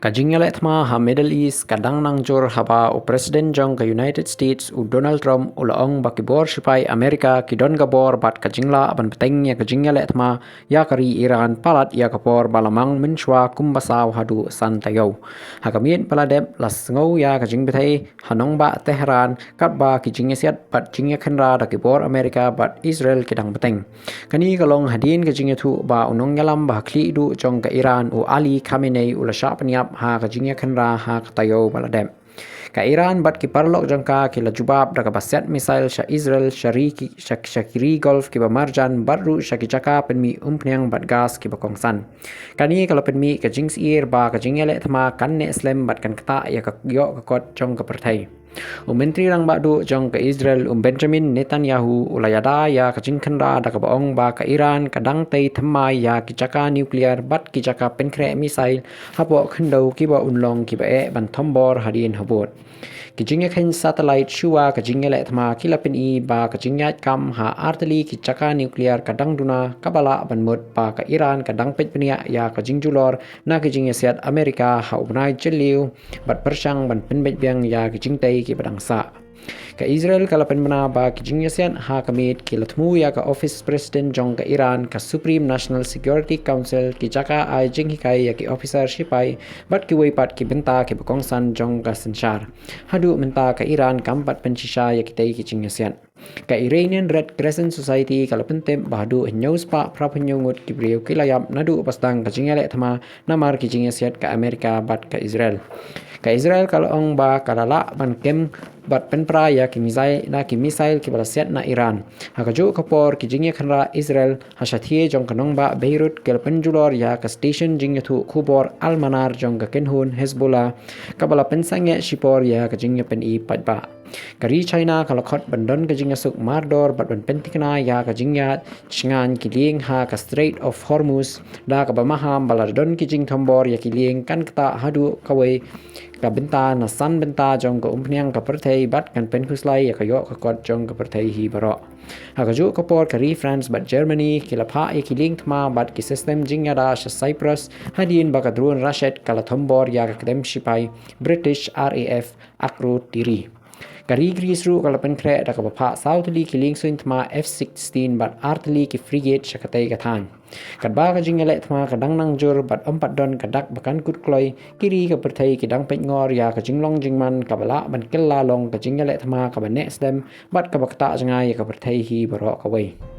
Kajing elek Thma ha Middle East kadang nang jor haba o Presiden Jong ke United States u Donald Trump ulaong bakibor sipai Amerika kidon gabor bat kajingla aban peteng ya kajing elek Thma ya kari Iran palat ya kapor balamang menshwa kumbasau hadu santayo. Hakamien paladep las ngau ya kajing betai hanong ba Tehran kat ba kijing siat bat jingya khenra da kibor Amerika bat Israel kidang beteng. Kani kalong hadin kajing tu ba unong yalam ba kli du jong ke Iran u Ali Khamenei ula syapniap ha kajingya khenra ha katayo baladem ka Iran bat ki parlok jangka ki la jubab daga baset misail sha Israel syariki syakiri golf ki bamarjan baru syaki jaka penmi umpnyang bat gas ki bakongsan kani kalau penmi kajing sir ba kajing elek Thma kan ne Islam bat kan kata ya ka yo ka kot jong ka perthai Menteri rang badu jong ke Israel Benjamin Netanyahu ulayada ya kajing khenra daga baong ba ka Iran kadang tei Thma ya ki jaka nuklear bat ki jaka penkre misail hapo khendau ki ba unlong ki ba e ban thombor hadin habot Kijingya khen satellite shua kajingya lek Thma kilapin I ba kajingya kam ha artili ki jaka nuklear kadang duna kabala ban mut ba ka Iran kadang pet penia ya kajing julor na kajingya siat Amerika ha ubnai jeliu bat persang ban penbet biang ya kajing tei ki badangsa ka Israel kalapan mana ba kijingya sian ha kamit kilatmu ya ka office president jong ka Iran ka Supreme National Security Council ki jaka ai Jing hikai ya ki officer sipai bat ki weipat ki benta ki bakongsan jong ka sensyar hadu menta ka Iran kampat pensisa ya ki tei kijingya sian ka Iranian Red Crescent Society kalapan tem bahadu news pa prapanyo ngut ki brio kilayap nadu pastang kajingya lek Thma namar kijingya siat ka Amerika bat ka Israel kalau ong ba kalala ban kem bat penpra ya ki misail ki balasiat na Iran hakaju kapor ki jingya khanra Israel hasathie jong kanong ba Beirut kel penjulor ya ka station jingya thu khubor almanar jong ka kenhun Hezbollah kabala pensangya shipor ya ka jingya pen I patba kari China kalakot bandon ka jingya suk mardor bat ban pentikna ya ka jingya chingan ki ling ha ka Strait of Hormuz da ka bamaham baladon ki jing thombor ya ki ling kan kata hadu kawai ka benta na san benta jong ka umpniang ka perthei bat kan pen khuslai ya ka yo ka kot jong ka perthei hi baro hakaju kapor kari France bat Germany kilapha ki ling Thma bat ki system jingya da Cyprus hadin ba ka drone Russia kala thombor ya ka kedem sipai British RAF akru tiri Kari Grisru kalau penkre da kabapa Southly ki ling suin Thma F-16 bat artili ki frigate Hakatei kathan kadba ka jingya lek Thma kadang nang jur bat 4 don kadak bakan kut kloi kiri ka perthei ki dang pet ngor ya ka jinglong jingman kabala ban kella long ka jingya lek Thma ka ban next dem bat ka bakta jangai ka perthei hi baro ka wei